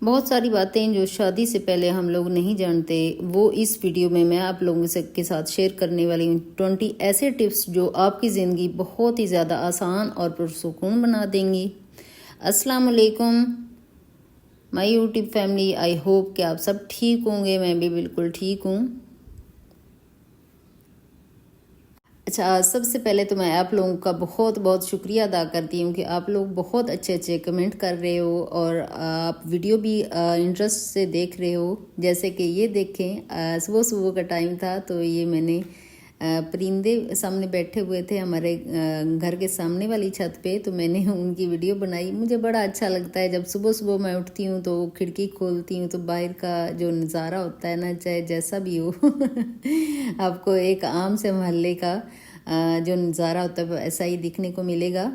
بہت ساری باتیں جو شادی سے پہلے ہم لوگ نہیں جانتے وہ اس ویڈیو میں آپ لوگوں کے ساتھ شیئر کرنے والی ہوں 20 ایسے ٹپس جو آپ کی زندگی بہت ہی زیادہ آسان اور پرسکون بنا دیں گی۔ السلام علیکم مائی یوٹیوب فیملی، آئی ہوپ کہ آپ سب ٹھیک ہوں گے، میں بھی بالکل ٹھیک ہوں۔ اچھا، سب سے پہلے تو میں آپ لوگوں کا بہت بہت شکریہ ادا کرتی ہوں کہ آپ لوگ بہت اچھے اچھے کمنٹ کر رہے ہو اور آپ ویڈیو بھی انٹرسٹ سے دیکھ رہے ہو۔ جیسے کہ یہ دیکھیں، صبح کا ٹائم تھا تو یہ میں نے پرندے سامنے بیٹھے ہوئے تھے ہمارے گھر کے سامنے والی چھت پہ، تو میں نے ان کی ویڈیو بنائی۔ مجھے بڑا اچھا لگتا ہے جب صبح میں اٹھتی ہوں تو کھڑکی کھولتی ہوں تو باہر کا جو نظارہ ہوتا ہے نا، چاہے جیسا بھی ہو آپ کو ایک عام سے محلے کا جو نظارہ ہوتا ہے ایسا ہی دکھنے کو ملے گا۔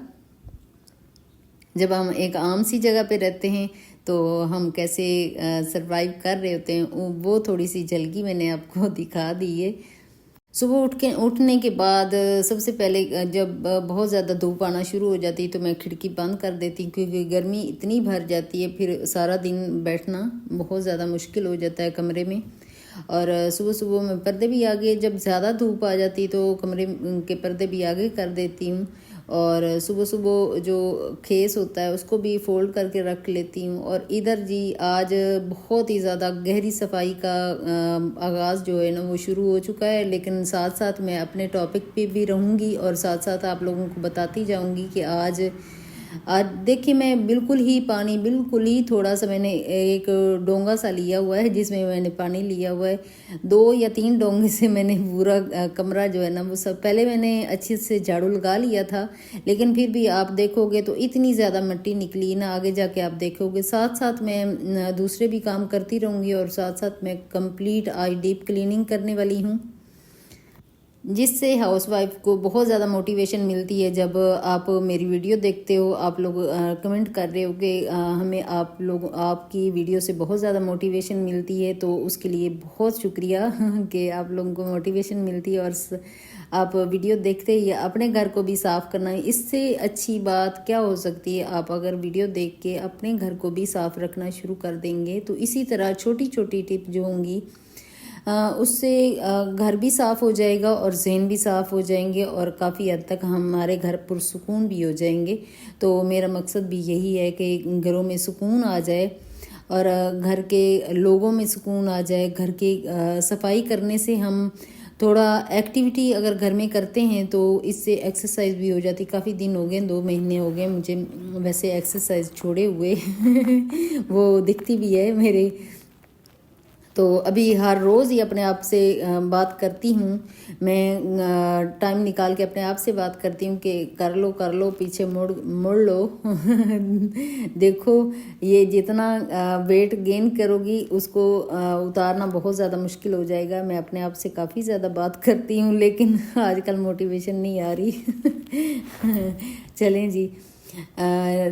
جب ہم ایک عام سی جگہ پہ رہتے ہیں تو ہم کیسے سروائیو کر رہے ہوتے ہیں، وہ تھوڑی سی جھلکی میں نے آپ کو دکھا دی ہے۔ صبح اٹھنے کے بعد سب سے پہلے جب بہت زیادہ دھوپ آنا شروع ہو جاتی تو میں کھڑکی بند کر دیتی، کیونکہ گرمی اتنی بھر جاتی ہے، پھر سارا دن بیٹھنا بہت زیادہ مشکل ہو جاتا ہے کمرے میں۔ اور صبح میں پردے بھی آگے، جب زیادہ دھوپ آ جاتی تو کمرے کے پردے بھی آگے کر دیتی ہوں، اور صبح جو کھیس ہوتا ہے اس کو بھی فولڈ کر کے رکھ لیتی ہوں۔ اور ادھر جی آج بہت ہی زیادہ گہری صفائی کا آغاز جو ہے نا وہ شروع ہو چکا ہے، لیکن ساتھ ساتھ میں اپنے ٹاپک پہ بھی رہوں گی اور ساتھ ساتھ آپ لوگوں کو بتاتی جاؤں گی کہ آج دیکھیں میں بالکل ہی تھوڑا سا میں نے ایک ڈونگا سا لیا ہوا ہے جس میں نے پانی لیا ہوا ہے۔ 2 یا 3 ڈونگے سے میں نے پورا کمرہ جو ہے نا وہ سب، پہلے میں نے اچھے سے جھاڑو لگا لیا تھا، لیکن پھر بھی آپ دیکھو گے تو اتنی زیادہ مٹی نکلی نا، آگے جا کے آپ دیکھو گے۔ ساتھ میں دوسرے بھی کام کرتی رہوں گی اور ساتھ میں کمپلیٹ آج ڈیپ کلیننگ کرنے والی ہوں، جس سے ہاؤس وائف کو بہت زیادہ موٹیویشن ملتی ہے۔ جب آپ میری ویڈیو دیکھتے ہو، آپ لوگ کمنٹ کر رہے ہو کہ ہمیں آپ کی ویڈیو سے بہت زیادہ موٹیویشن ملتی ہے، تو اس کے لیے بہت شکریہ کہ آپ لوگوں کو موٹیویشن ملتی ہے اور آپ ویڈیو دیکھتے ہی اپنے گھر کو بھی صاف کرنا ہے۔ اس سے اچھی بات کیا ہو سکتی ہے؟ آپ اگر ویڈیو دیکھ کے اپنے گھر کو بھی صاف رکھنا شروع کر دیں گے تو اسی طرح چھوٹی ٹپ جو ہوں گی اس سے گھر بھی صاف ہو جائے گا اور ذہن بھی صاف ہو جائیں گے، اور کافی حد تک ہمارے گھر پرسکون بھی ہو جائیں گے۔ تو میرا مقصد بھی یہی ہے کہ گھروں میں سکون آ جائے اور گھر کے لوگوں میں سکون آ جائے۔ گھر کی صفائی کرنے سے ہم تھوڑا ایکٹیویٹی اگر گھر میں کرتے ہیں تو اس سے ایکسرسائز بھی ہو جاتی۔ کافی دن ہو گئے، 2 مہینے ہو گئے مجھے ویسے ایکسرسائز چھوڑے ہوئے وہ دکھتی بھی ہے میرے، تو ابھی ہر روز ہی اپنے آپ سے بات کرتی ہوں، میں ٹائم نکال کے اپنے آپ سے بات کرتی ہوں کہ کر لو پیچھے مڑ لو دیکھو یہ جتنا ویٹ گین کرو گی اس کو اتارنا بہت زیادہ مشکل ہو جائے گا۔ میں اپنے آپ سے کافی زیادہ بات کرتی ہوں لیکن آج کل موٹیویشن نہیں آ رہی چلیں جی،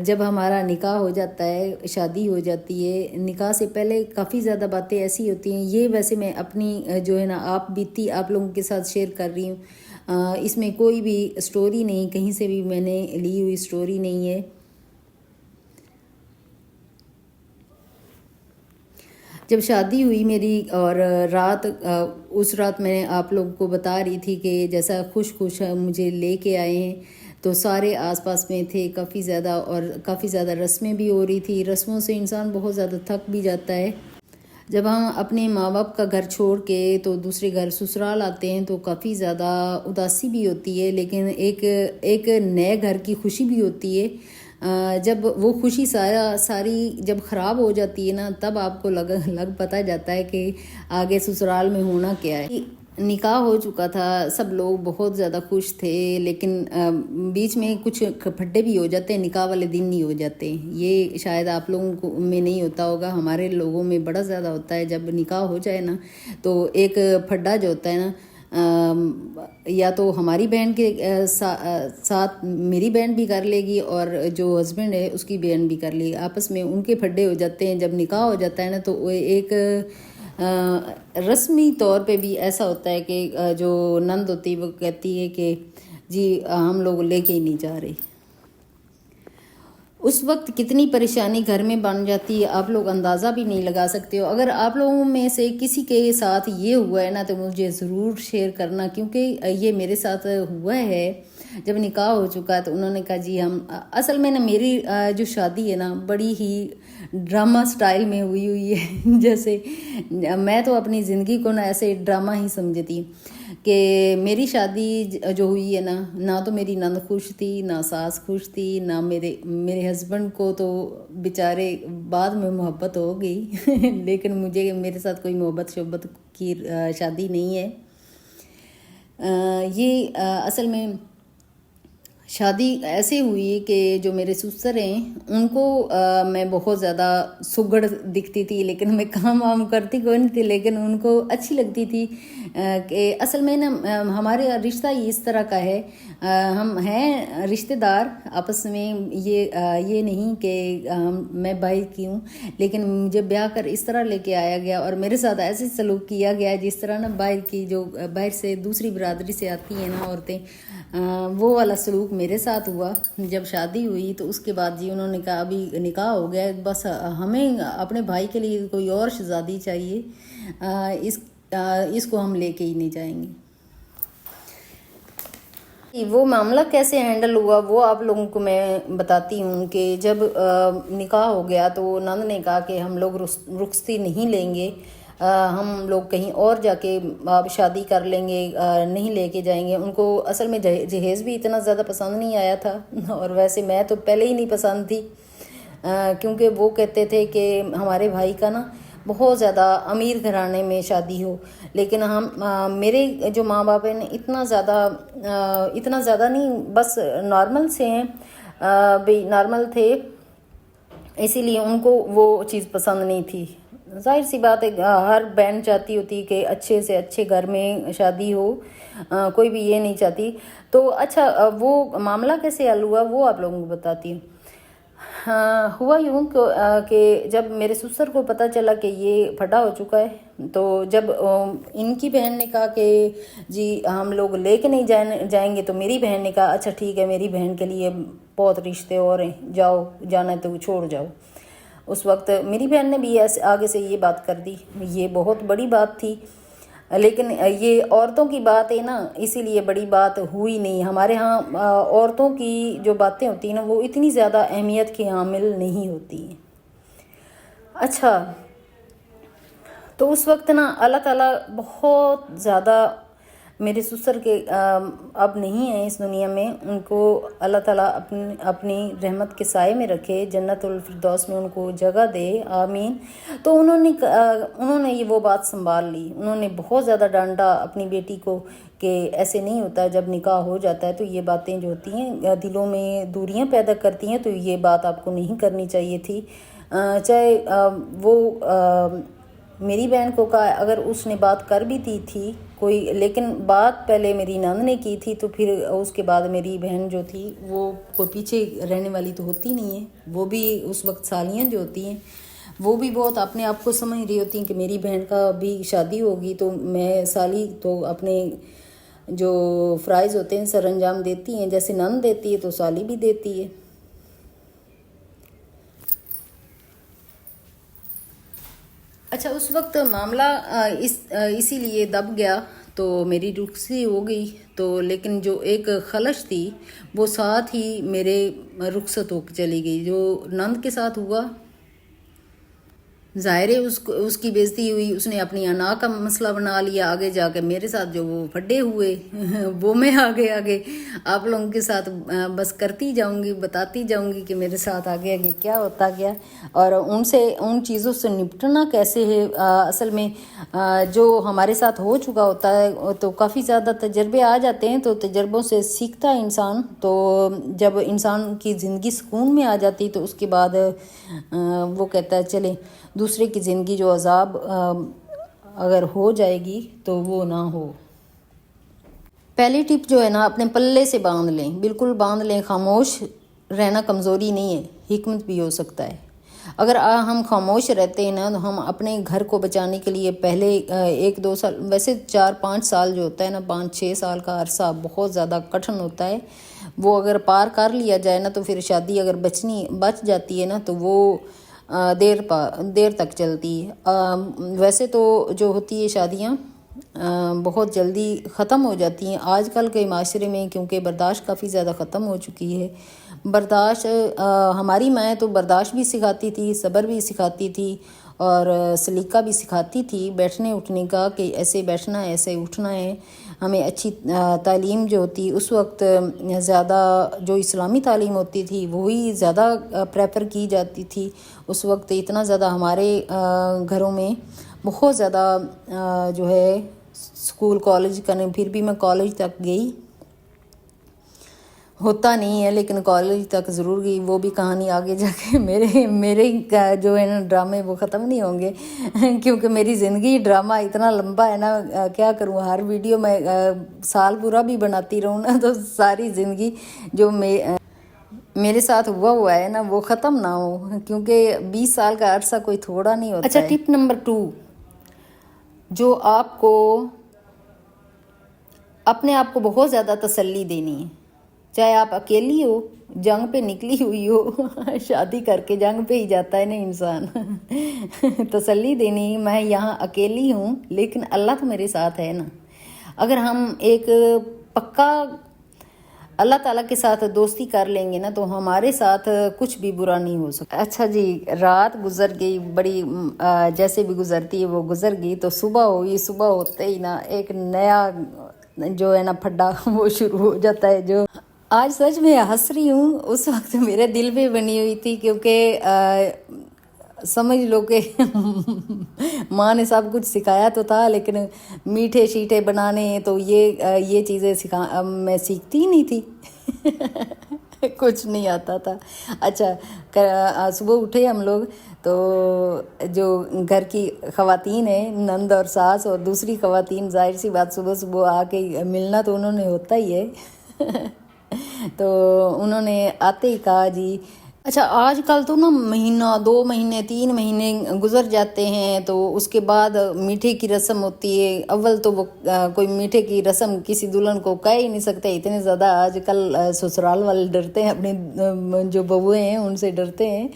جب ہمارا نکاح ہو جاتا ہے، شادی ہو جاتی ہے، نکاح سے پہلے کافی زیادہ باتیں ایسی ہوتی ہیں۔ یہ ویسے میں اپنی جو ہے نا بیتی آپ لوگوں کے ساتھ شیئر کر رہی ہوں، اس میں کوئی بھی سٹوری نہیں، کہیں سے بھی میں نے لی ہوئی سٹوری نہیں ہے۔ جب شادی ہوئی میری اور اس رات میں آپ لوگوں کو بتا رہی تھی کہ جیسا خوش مجھے لے کے آئے ہیں، تو سارے آس پاس میں تھے کافی زیادہ، اور کافی زیادہ رسمیں بھی ہو رہی تھی۔ رسموں سے انسان بہت زیادہ تھک بھی جاتا ہے۔ جب ہم اپنے ماں باپ کا گھر چھوڑ کے تو دوسرے گھر سسرال آتے ہیں تو کافی زیادہ اداسی بھی ہوتی ہے، لیکن ایک نئے گھر کی خوشی بھی ہوتی ہے۔ جب وہ خوشی ساری جب خراب ہو جاتی ہے نا، تب آپ کو لگ پتہ جاتا ہے کہ آگے سسرال میں ہونا کیا ہے۔ نکاح ہو چکا تھا، سب لوگ بہت زیادہ خوش تھے، لیکن بیچ میں کچھ کھپڈے بھی ہو جاتے ہیں، نکاح والے دن نہیں ہو جاتے۔ یہ شاید آپ لوگوں کو میں نہیں ہوتا ہوگا، ہمارے لوگوں میں بڑا زیادہ ہوتا ہے۔ جب نکاح ہو جائے نا تو ایک پھڈا جو ہوتا ہے نا، یا تو ہماری بہن کے ساتھ میری بہن بھی کر لے گی اور جو ہسبینڈ ہے اس کی بہن بھی کر لے گی، آپس میں ان کے پھڈے ہو جاتے ہیں۔ جب نکاح ہو جاتا ہے نا تو ایک رسمی طور پہ بھی ایسا ہوتا ہے کہ جو نند ہوتی ہے وہ کہتی ہے کہ جی ہم لوگ لے کے ہی نہیں جا رہے۔ اس وقت کتنی پریشانی گھر میں بن جاتی ہے آپ لوگ اندازہ بھی نہیں لگا سکتے ہو۔ اگر آپ لوگوں میں سے کسی کے ساتھ یہ ہوا ہے نا تو مجھے ضرور شیئر کرنا، کیونکہ یہ میرے ساتھ ہوا ہے۔ جب نکاح ہو چکا تو انہوں نے کہا جی ہم اصل میں نا میری جو شادی ہے نا بڑی ہی ڈرامہ سٹائل میں ہوئی ہے جیسے میں تو اپنی زندگی کو نا ایسے ڈرامہ ہی سمجھتی کہ میری شادی جو ہوئی ہے نا، نہ تو میری نند خوش تھی، نہ ساس خوش تھی، نہ میرے ہسبینڈ کو تو بیچارے بعد میں محبت ہو گئی لیکن میرے ساتھ کوئی محبت شبت کی شادی نہیں ہے۔ یہ اصل میں شادی ایسے ہوئی کہ جو میرے سسر ہیں ان کو میں بہت زیادہ سگڑ دکھتی تھی، لیکن میں کام وام کرتی کوئی نہیں تھی، لیکن ان کو اچھی لگتی تھی کہ اصل میں نا ہمارے رشتہ اس طرح کا ہے، ہم ہیں رشتہ دار آپس میں، یہ نہیں کہ میں باہر کی ہوں، لیکن مجھے بیاہ کر اس طرح لے کے آیا گیا اور میرے ساتھ ایسے سلوک کیا گیا جس طرح نا باہر کی جو باہر سے دوسری برادری سے آتی ہیں نا عورتیں، وہ والا سلوک میرے ساتھ ہوا۔ جب شادی ہوئی تو اس کے بعد جی انہوں نے کہا ابھی نکاح ہو گیا، بس ہمیں اپنے بھائی کے لیے کوئی اور شہزادی چاہیے، اس کو ہم لے کے ہی نہیں جائیں گے۔ وہ معاملہ کیسے ہینڈل ہوا وہ آپ لوگوں کو میں بتاتی ہوں کہ جب نکاح ہو گیا تو نند نے کہا کہ ہم لوگ رخصتی نہیں لیں گے، ہم لوگ کہیں اور جا کے شادی کر لیں گے، نہیں لے کے جائیں گے۔ ان کو اصل میں جہیز بھی اتنا زیادہ پسند نہیں آیا تھا، اور ویسے میں تو پہلے ہی نہیں پسند تھی، کیونکہ وہ کہتے تھے کہ ہمارے بھائی کا نا بہت زیادہ امیر گھرانے میں شادی ہو، لیکن میرے جو ماں باپ ہیں اتنا زیادہ نہیں، بس نارمل سے ہیں، بھی نارمل تھے، اسی لیے ان کو وہ چیز پسند نہیں تھی۔ ظاہر سی بات ہے ہر بہن چاہتی ہوتی کہ اچھے سے اچھے گھر میں شادی ہو، کوئی بھی یہ نہیں چاہتی۔ تو اچھا وہ معاملہ کیسے حل ہوا وہ آپ لوگوں کو بتاتی ہوں۔ ہوا یوں کہ جب میرے سسر کو پتہ چلا کہ یہ پھٹا ہو چکا ہے، تو جب ان کی بہن نے کہا کہ جی ہم لوگ لے کے نہیں جائیں گے، تو میری بہن نے کہا اچھا ٹھیک ہے، میری بہن کے لیے بہت رشتے اور ہیں، جانا ہے تو چھوڑ جاؤ۔ اس وقت میری بہن نے بھی آگے سے یہ بات کر دی، یہ بہت بڑی بات تھی، لیکن یہ عورتوں کی بات ہے نا، اسی لیے بڑی بات ہوئی نہیں۔ ہمارے ہاں عورتوں کی جو باتیں ہوتی ہیں نا وہ اتنی زیادہ اہمیت کی حامل نہیں ہوتی ہیں۔ اچھا تو اس وقت نا اللہ تعالیٰ بہت زیادہ میرے سسر کے اب نہیں ہیں اس دنیا میں، ان کو اللہ تعالیٰ اپنی رحمت کے سائے میں رکھے، جنت الفردوس میں ان کو جگہ دے، آمین۔ تو انہوں نے یہ وہ بات سنبھال لی، انہوں نے بہت زیادہ ڈانٹا اپنی بیٹی کو کہ ایسے نہیں ہوتا، جب نکاح ہو جاتا ہے تو یہ باتیں جو ہوتی ہیں دلوں میں دوریاں پیدا کرتی ہیں، تو یہ بات آپ کو نہیں کرنی چاہیے تھی۔ چاہے وہ میری بہن کو کہا اگر اس نے بات کر بھی دی تھی کوئی، لیکن بات پہلے میری نند نے کی تھی، تو پھر اس کے بعد میری بہن جو تھی وہ کوئی پیچھے رہنے والی تو ہوتی نہیں ہے، وہ بھی اس وقت سالیاں جو ہوتی ہیں وہ بھی بہت اپنے آپ کو سمجھ رہی ہوتی ہیں کہ میری بہن کا بھی شادی ہوگی تو میں سالی تو اپنے جو فرائض ہوتے ہیں سر انجام دیتی ہیں، جیسے نند دیتی ہے تو سالی بھی دیتی ہے۔ اچھا اس وقت معاملہ اسی لیے دب گیا تو میری رخصتی ہو گئی، تو لیکن جو ایک خلش تھی وہ ساتھ ہی میرے رخصت ہو کے چلی گئی۔ جو نند کے ساتھ ہوا ظاہر ہے اس کی بےزتی ہوئی، اس نے اپنی انا کا مسئلہ بنا لیا، آگے جا کے میرے ساتھ جو وہ پھڈے ہوئے وہ میں آگے آپ لوگوں کے ساتھ بس کرتی جاؤں گی، بتاتی جاؤں گی کہ میرے ساتھ آگے کیا ہوتا گیا، اور ان چیزوں سے نپٹنا کیسے ہے۔ اصل میں جو ہمارے ساتھ ہو چکا ہوتا ہے تو کافی زیادہ تجربے آ جاتے ہیں، تو تجربوں سے سیکھتا ہے انسان، تو جب انسان کی زندگی سکون میں آ جاتی تو اس کے بعد وہ کہتا ہے چلیں دوسرے کی زندگی جو عذاب اگر ہو جائے گی تو وہ نہ ہو۔ پہلی ٹپ جو ہے نا اپنے پلے سے باندھ لیں، بالکل باندھ لیں، خاموش رہنا کمزوری نہیں ہے، حکمت بھی ہو سکتا ہے۔ اگر ہم خاموش رہتے ہیں نا تو ہم اپنے گھر کو بچانے کے لیے پہلے 1-2 سال، ویسے 4-5 سال جو ہوتا ہے نا، 5-6 سال کا عرصہ بہت زیادہ کٹھن ہوتا ہے، وہ اگر پار کر لیا جائے نا تو پھر شادی اگر بچ جاتی ہے نا تو وہ دیر تک چلتی ہے۔ ویسے تو جو ہوتی ہے شادیاں بہت جلدی ختم ہو جاتی ہیں آج کل کے معاشرے میں، کیونکہ برداشت کافی زیادہ ختم ہو چکی ہے۔ برداشت ہماری مائیں تو برداشت بھی سکھاتی تھی، صبر بھی سکھاتی تھی، اور سلیقہ بھی سکھاتی تھی بیٹھنے اٹھنے کا، کہ ایسے بیٹھنا ہے ایسے اٹھنا ہے۔ ہمیں اچھی تعلیم جو ہوتی اس وقت زیادہ جو اسلامی تعلیم ہوتی تھی وہی زیادہ پریفر کی جاتی تھی۔ اس وقت اتنا زیادہ ہمارے گھروں میں بہت زیادہ جو ہے اسکول کالج کرنے، پھر بھی میں کالج تک گئی، ہوتا نہیں ہے لیکن کالج تک ضرور گئی۔ وہ بھی کہانی آگے جا کے میرے جو ہے نا ڈرامے وہ ختم نہیں ہوں گے کیونکہ میری زندگی ڈرامہ اتنا لمبا ہے نا، کیا کروں، ہر ویڈیو میں سال پورا بھی بناتی رہوں نا تو ساری زندگی جو میرے ساتھ ہوا ہے نا وہ ختم نہ ہو، کیونکہ 20 سال کا عرصہ کوئی تھوڑا نہیں ہوتا۔ اچھا، ٹپ نمبر 2، جو آپ کو اپنے آپ کو بہت زیادہ تسلی دینی ہے، چاہے آپ اکیلی ہو، جنگ پہ نکلی ہوئی ہو شادی کر کے جنگ پہ ہی جاتا ہے نا انسان تسلی دینی، میں یہاں اکیلی ہوں لیکن اللہ تو میرے ساتھ ہے نا۔ اگر ہم ایک پکا اللہ تعالیٰ کے ساتھ دوستی کر لیں گے نا تو ہمارے ساتھ کچھ بھی برا نہیں ہو سکتا۔ اچھا جی، رات گزر گئی، بڑی جیسے بھی گزرتی ہے وہ گزر گئی، تو صبح ہوئی، صبح ہوتے ہی نا ایک نیا جو ہے نا پھڈا وہ شروع ہو جاتا ہے۔ جو آج سچ میں ہنس رہی ہوں، اس وقت میرے دل پہ بنی ہوئی تھی، کیونکہ سمجھ لو کہ ماں نے سب کچھ سکھایا تو تھا، لیکن میٹھے شیٹھے بنانے تو یہ چیزیں میں سیکھتی ہی نہیں تھی کچھ نہیں آتا تھا۔ اچھا، صبح اٹھے ہم لوگ، تو جو گھر کی خواتین ہیں، نند اور ساس اور دوسری خواتین، ظاہر سی بات صبح صبح آ کے ملنا تو انہوں نے ہوتا ہی ہے تو انہوں نے آتے ہی کہا جی اچھا آج کل تو نا مہینہ 2 مہینے 3 مہینے گزر جاتے ہیں، تو اس کے بعد میٹھے کی رسم ہوتی ہے۔ اول تو وہ کوئی میٹھے کی رسم کسی دلہن کو کہہ ہی نہیں سکتے، اتنے زیادہ آج کل سسرال والے ڈرتے ہیں، اپنے جو بہویں ہیں ان سے ڈرتے ہیں،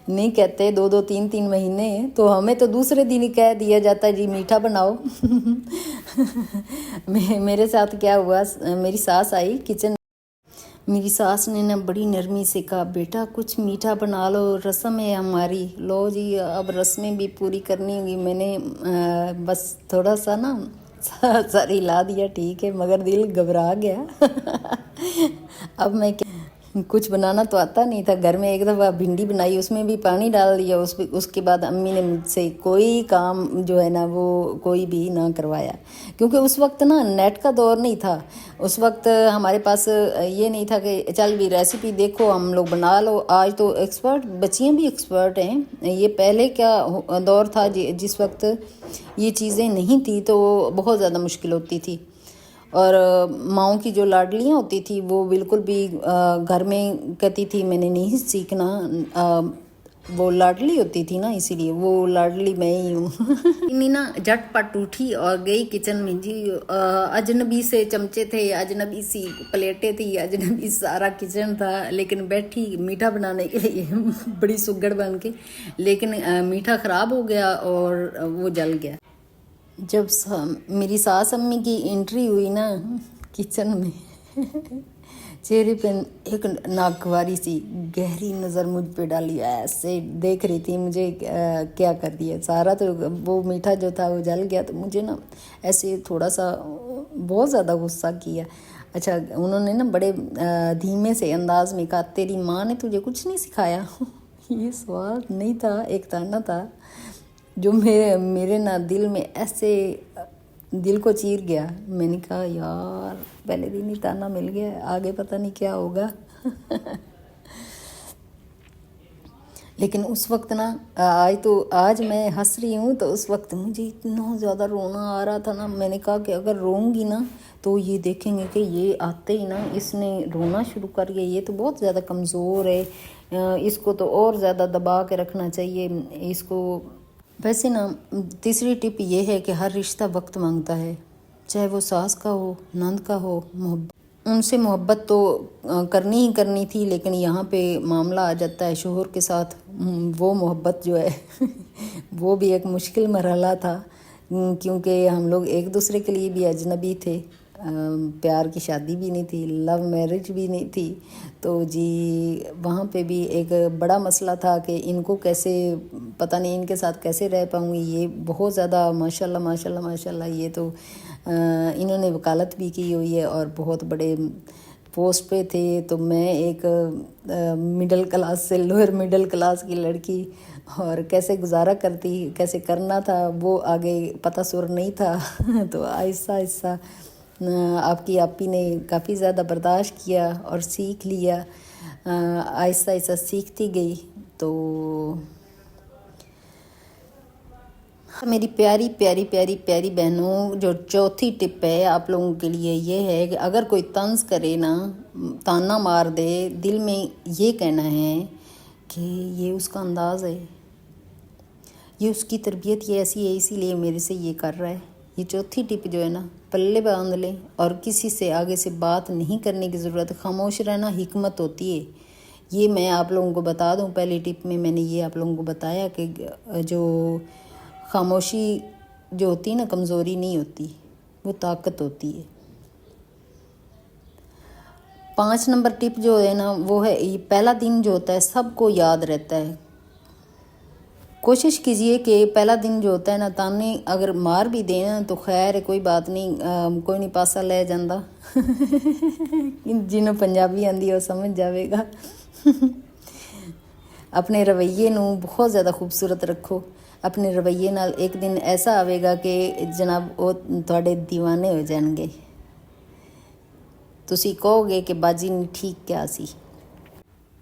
نہیں کہتے 2 3 مہینے ہیں، تو ہمیں تو دوسرے دن ہی کہہ دیا جاتا ہے جی میٹھا بناؤ میرے ساتھ کیا ہوا، میری ساس آئی کچن، میری ساس نے نا بڑی نرمی سے کہا بیٹا کچھ میٹھا بنا لو، رسم ہے ہماری۔ لو جی، اب رسمیں بھی پوری کرنی ہوگی، میں نے بس تھوڑا سا نا سر ہلا دیا، ٹھیک ہے، مگر دل گھبرا گیا اب میں کچھ بنانا تو آتا نہیں تھا۔ گھر میں ایک دفعہ بھنڈی بنائی، اس میں بھی پانی ڈال دیا، اس کے بعد امی نے مجھ سے کوئی کام جو ہے نا وہ کوئی بھی نہ کروایا، کیونکہ اس وقت نا نیٹ کا دور نہیں تھا، اس وقت ہمارے پاس یہ نہیں تھا کہ چل بھی ریسیپی دیکھو ہم لوگ بنا لو۔ آج تو ایکسپرٹ بچیاں بھی ایکسپرٹ ہیں، یہ پہلے کیا دور تھا جس وقت یہ چیزیں نہیں تھی تو بہت زیادہ مشکل ہوتی تھی، اور ماؤں کی جو لاڈلیاں ہوتی تھی وہ بالکل بھی گھر میں کہتی تھی میں نے نہیں سیکھنا، وہ لاڈلی ہوتی تھی نا، اسی لیے وہ لاڈلی میں ہی ہوں انہیں نا جھٹ پٹ اٹھی اور گئی کچن میں جی، اجنبی سے چمچے تھے، اجنبی سی پلیٹیں تھی، اجنبی سارا کچن تھا، لیکن بیٹھی میٹھا بنانے کے لیے بڑی سگڑ بن کے، لیکن میٹھا خراب ہو گیا اور وہ جل گیا۔ جب میری ساس امی کی انٹری ہوئی نا کچن میں چہرے پہ ایک ناگواری سی گہری نظر مجھ پہ ڈالی، ایسے دیکھ رہی تھی مجھے کیا کر دیا، سارا تو وہ میٹھا جو تھا وہ جل گیا، تو مجھے نا ایسے تھوڑا سا بہت زیادہ غصہ کیا۔ اچھا، انہوں نے نا بڑے دھیمے سے انداز میں کہا تیری ماں نے تجھے کچھ نہیں سکھایا یہ سوال نہیں تھا، ایک تانا تھا جو میرے نا دل میں ایسے دل کو چیر گیا۔ میں نے کہا یار پہلے دن ہی تانا مل گیا، آگے پتہ نہیں کیا ہوگا لیکن اس وقت نا آج میں ہنس رہی ہوں، تو اس وقت مجھے اتنا زیادہ رونا آ رہا تھا نا، میں نے کہا کہ اگر روں گی نا تو یہ دیکھیں گے کہ یہ آتے ہی نا اس نے رونا شروع کر گیا، یہ تو بہت زیادہ کمزور ہے، اس کو تو اور زیادہ دبا کے رکھنا چاہیے اس کو۔ ویسے نا تیسری ٹپ یہ ہے کہ ہر رشتہ وقت مانگتا ہے، چاہے وہ ساس کا ہو، نند کا ہو، ان سے محبت تو کرنی ہی کرنی تھی، لیکن یہاں پہ معاملہ آ جاتا ہے شوہر کے ساتھ، وہ محبت جو ہے وہ بھی ایک مشکل مرحلہ تھا، کیونکہ ہم لوگ ایک دوسرے کے لیے بھی اجنبی تھے، پیار کی شادی بھی نہیں تھی، لو میرج بھی نہیں تھی، تو جی وہاں پہ بھی ایک بڑا مسئلہ تھا کہ ان کو کیسے، پتہ نہیں ان کے ساتھ کیسے رہ پاؤں گی۔ یہ بہت زیادہ ماشاءاللہ ماشاءاللہ ماشاءاللہ، یہ تو انہوں نے وکالت بھی کی ہوئی ہے اور بہت بڑے پوسٹ پہ تھے، تو میں ایک مڈل کلاس سے لوئر مڈل کلاس کی لڑکی، اور کیسے گزارا کرتی، کیسے کرنا تھا وہ آگے پتہ سر نہیں تھا تو آہستہ آہستہ آپ کی آپی نے کافی زیادہ برداشت کیا اور سیکھ لیا، آہستہ آہستہ سیکھتی گئی۔ تو میری پیاری پیاری پیاری پیاری بہنوں، جو چوتھی ٹپ ہے آپ لوگوں کے لیے یہ ہے کہ اگر کوئی طنز کرے نا، تانا مار دے، دل میں یہ کہنا ہے کہ یہ اس کا انداز ہے، یہ اس کی تربیت یہ ایسی ہے، اسی لیے میرے سے یہ کر رہا ہے۔ یہ چوتھی ٹپ جو ہے نا، پلے باندھ لیں، اور کسی سے آگے سے بات نہیں کرنے کی ضرورت، خاموش رہنا حکمت ہوتی ہے۔ یہ میں آپ لوگوں کو بتا دوں، پہلی ٹپ میں میں نے یہ آپ لوگوں کو بتایا کہ جو خاموشی جو ہوتی ہے نا، کمزوری نہیں ہوتی، وہ طاقت ہوتی ہے۔ 5 نمبر ٹپ جو ہے نا، وہ ہے یہ پہلا دن جو ہوتا ہے سب کو یاد رہتا ہے۔ کوشش کیجئے کہ پہلا دن جو ہوتا ہے نا، تانے اگر مار بھی دینا تو خیر ہے، کوئی بات نہیں، کوئی نہیں پاسا لے جاندہ جنہوں پنجابی آندی وہ سمجھ جاوے گا اپنے رویے نو بہت زیادہ خوبصورت رکھو، اپنے رویے نال ایک دن ایسا آئے گا کہ جناب وہ تھوڑے دیوانے ہو جان گے، تسی کہو گے کہ باجی نے ٹھیک کیا سی۔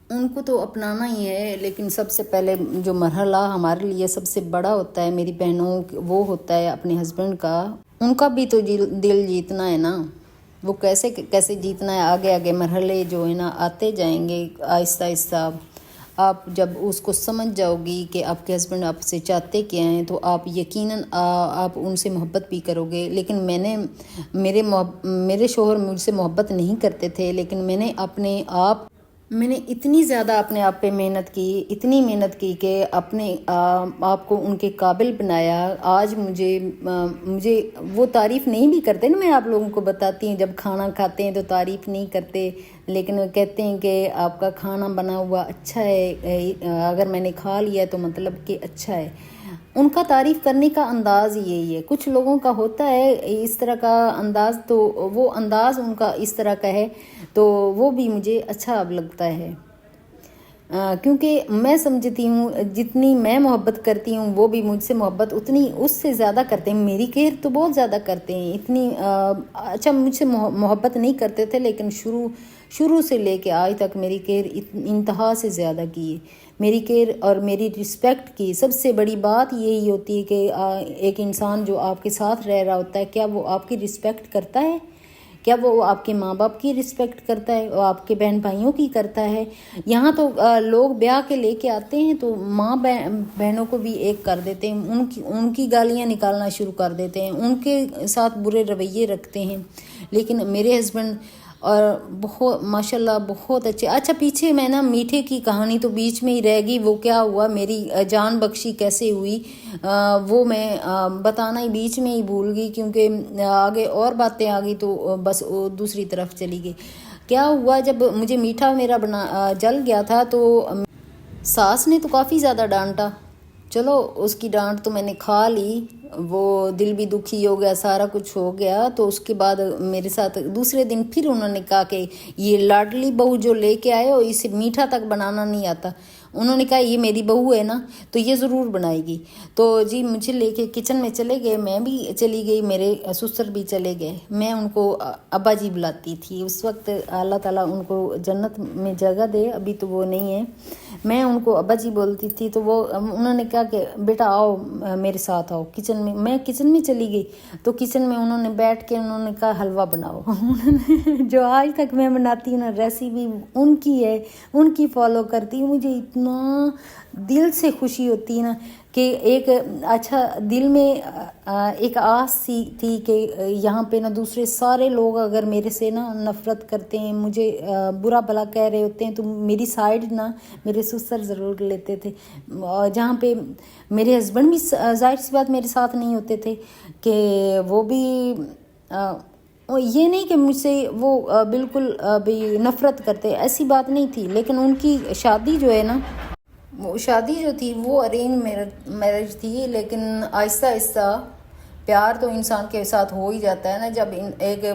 ان کو تو اپنانا ہی ہے، لیکن سب سے پہلے جو مرحلہ ہمارے لیے سب سے بڑا ہوتا ہے میری بہنوں، وہ ہوتا ہے اپنے ہسبینڈ کا۔ ان کا بھی تو دل جیتنا ہے نا، وہ کیسے کیسے جیتنا ہے، آگے آگے مرحلے جو ہے نا آتے جائیں گے آہستہ آہستہ۔ آپ جب اس کو سمجھ جاؤ گی کہ آپ کے ہسبینڈ آپ سے چاہتے کیا ہیں، تو آپ یقیناً آپ ان سے محبت بھی کرو گے۔ لیکن میرے شوہر مجھ سے محبت نہیں کرتے تھے، لیکن میں نے اتنی زیادہ اپنے آپ پہ محنت کی، اتنی محنت کی کہ اپنے آپ کو ان کے قابل بنایا۔ آج مجھے وہ تعریف نہیں بھی کرتے نا، میں آپ لوگوں کو بتاتی ہوں، جب کھانا کھاتے ہیں تو تعریف نہیں کرتے، لیکن وہ کہتے ہیں کہ آپ کا کھانا بنا ہوا اچھا ہے، اگر میں نے کھا لیا تو مطلب کہ اچھا ہے۔ ان کا تعریف کرنے کا انداز یہی ہے۔ کچھ لوگوں کا ہوتا ہے اس طرح کا انداز، تو وہ انداز ان کا اس طرح کا ہے، تو وہ بھی مجھے اچھا اب لگتا ہے، کیونکہ میں سمجھتی ہوں جتنی میں محبت کرتی ہوں وہ بھی مجھ سے محبت اتنی اس سے زیادہ کرتے ہیں۔ میری کیئر تو بہت زیادہ کرتے ہیں، اتنی اچھا مجھ سے محبت نہیں کرتے تھے، لیکن شروع سے لے کے آج تک میری کیئر انتہا سے زیادہ کی ہے۔ میری کیئر اور میری رسپیکٹ کی سب سے بڑی بات یہی ہوتی ہے کہ ایک انسان جو آپ کے ساتھ رہ رہا ہوتا ہے، کیا وہ آپ کی رسپیکٹ کرتا ہے؟ کیا وہ آپ کے ماں باپ کی رسپیکٹ کرتا ہے؟ وہ آپ کے بہن بھائیوں کی کرتا ہے؟ یہاں تو لوگ بیاہ کے لے کے آتے ہیں تو ماں بہنوں کو بھی ایک کر دیتے ہیں، ان کی گالیاں نکالنا شروع کر دیتے ہیں، ان کے ساتھ برے رویے رکھتے ہیں۔ لیکن میرے ہسبینڈ اور بہت ماشاءاللہ بہت اچھے۔ اچھا پیچھے میں نا میٹھے کی کہانی تو بیچ میں ہی رہ گئی، وہ کیا ہوا، میری جان بخشی کیسے ہوئی، وہ میں بتانا ہی بیچ میں ہی بھول گئی، کیونکہ آگے اور باتیں آ گئی تو بس دوسری طرف چلی گئی۔ کیا ہوا، جب مجھے میٹھا میرا جل گیا تھا تو ساس نے تو کافی زیادہ ڈانٹا، چلو اس کی ڈانٹ تو میں نے کھا لی، وہ دل بھی دکھی ہو گیا، سارا کچھ ہو گیا۔ تو اس کے بعد میرے ساتھ دوسرے دن پھر انہوں نے کہا کہ یہ لاڈلی بہو جو لے کے آئے ہو، اسے میٹھا تک بنانا نہیں آتا۔ انہوں نے کہا یہ میری بہو ہے نا تو یہ ضرور بنائے گی۔ تو جی مجھے لے کے کچن میں چلے گئے، میں بھی چلی گئی، میرے سسر بھی چلے گئے، میں ان کو ابا جی بلاتی تھی اس وقت، اللہ تعالیٰ ان کو جنت میں جگہ دے، ابھی تو وہ نہیں ہے، میں ان کو ابا جی بولتی تھی۔ تو انہوں نے کہا کہ بیٹا آؤ میرے ساتھ آؤ کچن میں۔ میں کچن میں چلی گئی تو کچن میں انہوں نے بیٹھ کے انہوں نے کہا حلوہ بناؤ جو آج تک میں بناتی ہوں نا، ریسیپی ان کی ہے، ان کی فالو کرتی ہوں۔ مجھے اتنا دل سے خوشی ہوتی ہے نا کہ ایک اچھا دل میں ایک آس سی تھی کہ یہاں پہ نا دوسرے سارے لوگ اگر میرے سے نا نفرت کرتے ہیں، مجھے برا بھلا کہہ رہے ہوتے ہیں، تو میری سائڈ نا میرے سسر ضرور لیتے تھے، جہاں پہ میرے ہسبینڈ بھی ظاہر سی بات میرے ساتھ نہیں ہوتے تھے، کہ وہ بھی یہ نہیں کہ مجھ سے وہ بالکل بھی نفرت کرتے، ایسی بات نہیں تھی، لیکن ان کی شادی جو ہے نا، وہ شادی جو تھی وہ ارینج میرج تھی، لیکن آہستہ آہستہ پیار تو انسان کے ساتھ ہو ہی جاتا ہے نا، جب ایک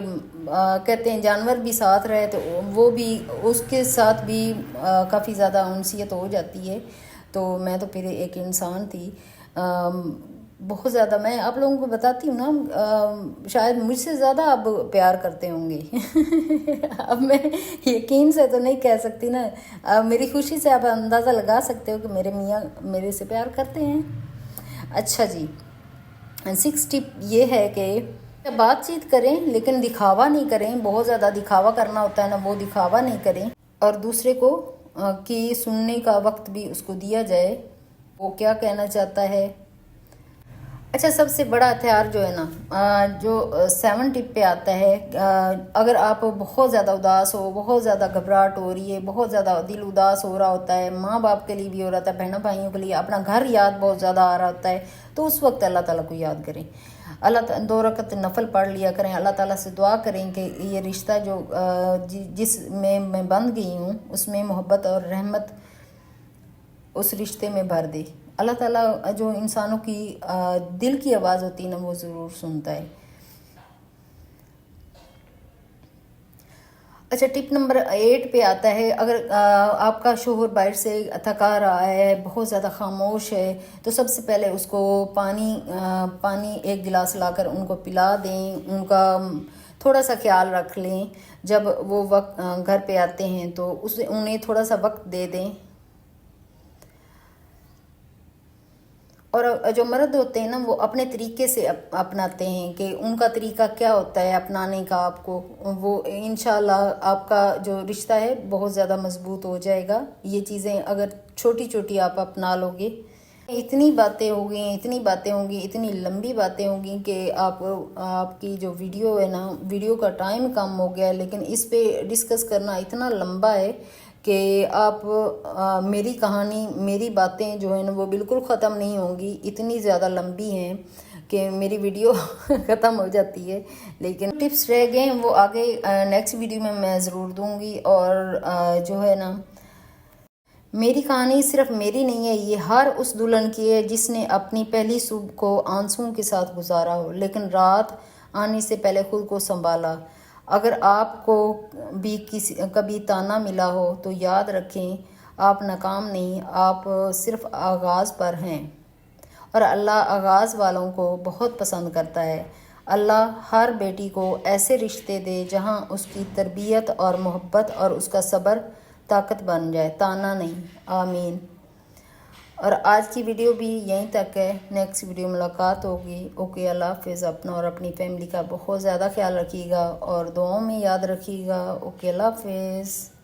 کہتے ہیں جانور بھی ساتھ رہے تو وہ بھی اس کے ساتھ بھی کافی زیادہ انسیت ہو جاتی ہے، تو میں تو پھر ایک انسان تھی، بہت زیادہ، میں آپ لوگوں کو بتاتی ہوں نا، شاید مجھ سے زیادہ اب پیار کرتے ہوں گے اب میں یقین سے تو نہیں کہہ سکتی نا، میری خوشی سے آپ اندازہ لگا سکتے ہو کہ میرے میاں میرے سے پیار کرتے ہیں۔ اچھا جی، 6 ٹپ یہ ہے کہ بات چیت کریں لیکن دکھاوا نہیں کریں، بہت زیادہ دکھاوا کرنا ہوتا ہے نا، وہ دکھاوا نہیں کریں، اور دوسرے کو کی سننے کا وقت بھی اس کو دیا جائے، وہ کیا کہنا چاہتا ہے۔ اچھا، سب سے بڑا ہتھیار جو ہے نا، جو 7 ٹپ پہ آتا ہے، اگر آپ بہت زیادہ اداس ہو، بہت زیادہ گھبراہٹ ہو رہی ہے، بہت زیادہ دل اداس ہو رہا ہوتا ہے، ماں باپ کے لیے بھی ہو رہا ہے، بہنوں بھائیوں کے لیے، اپنا گھر یاد بہت زیادہ آ رہا ہوتا ہے، تو اس وقت اللہ تعالیٰ کو یاد کریں، 2 رکعت نفل پڑھ لیا کریں، اللہ تعالیٰ سے دعا کریں کہ یہ رشتہ جو جس میں بندھ گئی ہوں اس میں محبت اور رحمت اس رشتے میں بھر دے۔ اللہ تعالیٰ جو انسانوں کی دل کی آواز ہوتی ہے نا، وہ ضرور سنتا ہے۔ اچھا، ٹپ نمبر 8 پہ آتا ہے، اگر آپ کا شوہر باہر سے تھکا رہا ہے، بہت زیادہ خاموش ہے، تو سب سے پہلے اس کو پانی 1 گلاس لا کر ان کو پلا دیں، ان کا تھوڑا سا خیال رکھ لیں، جب وہ گھر پہ آتے ہیں تو انہیں تھوڑا سا وقت دے دیں۔ اور جو مرد ہوتے ہیں نا، وہ اپنے طریقے سے اپناتے ہیں کہ ان کا طریقہ کیا ہوتا ہے اپنانے کا، آپ کو وہ انشاءاللہ آپ کا جو رشتہ ہے بہت زیادہ مضبوط ہو جائے گا، یہ چیزیں اگر چھوٹی چھوٹی آپ اپنا لو گے۔ اتنی باتیں ہو گئی، اتنی لمبی باتیں ہوں گی کہ آپ کی جو ویڈیو ہے نا، ویڈیو کا ٹائم کم ہو گیا ہے، لیکن اس پہ ڈسکس کرنا اتنا لمبا ہے کہ آپ میری کہانی، میری باتیں جو ہیں نا وہ بالکل ختم نہیں ہوں گی، اتنی زیادہ لمبی ہیں کہ میری ویڈیو ختم ہو جاتی ہے، لیکن ٹپس رہ گئے ہیں وہ آگے نیکسٹ ویڈیو میں ضرور دوں گی۔ اور جو ہے نا، میری کہانی صرف میری نہیں ہے، یہ ہر اس دلہن کی ہے جس نے اپنی پہلی صبح کو آنسوؤں کے ساتھ گزارا ہو، لیکن رات آنے سے پہلے خود کو سنبھالا۔ اگر آپ کو بھی کبھی تانا ملا ہو تو یاد رکھیں، آپ ناکام نہیں، آپ صرف آغاز پر ہیں، اور اللہ آغاز والوں کو بہت پسند کرتا ہے۔ اللہ ہر بیٹی کو ایسے رشتے دے جہاں اس کی تربیت اور محبت اور اس کا صبر طاقت بن جائے، تانا نہیں۔ آمین۔ اور آج کی ویڈیو بھی یہیں تک ہے، نیکسٹ ویڈیو ملاقات ہوگی۔ اوکے، اللہ حافظ۔ اپنا اور اپنی فیملی کا بہت زیادہ خیال رکھیے گا اور دعاؤں میں یاد رکھیے گا۔ اوکے، اللہ حافظ۔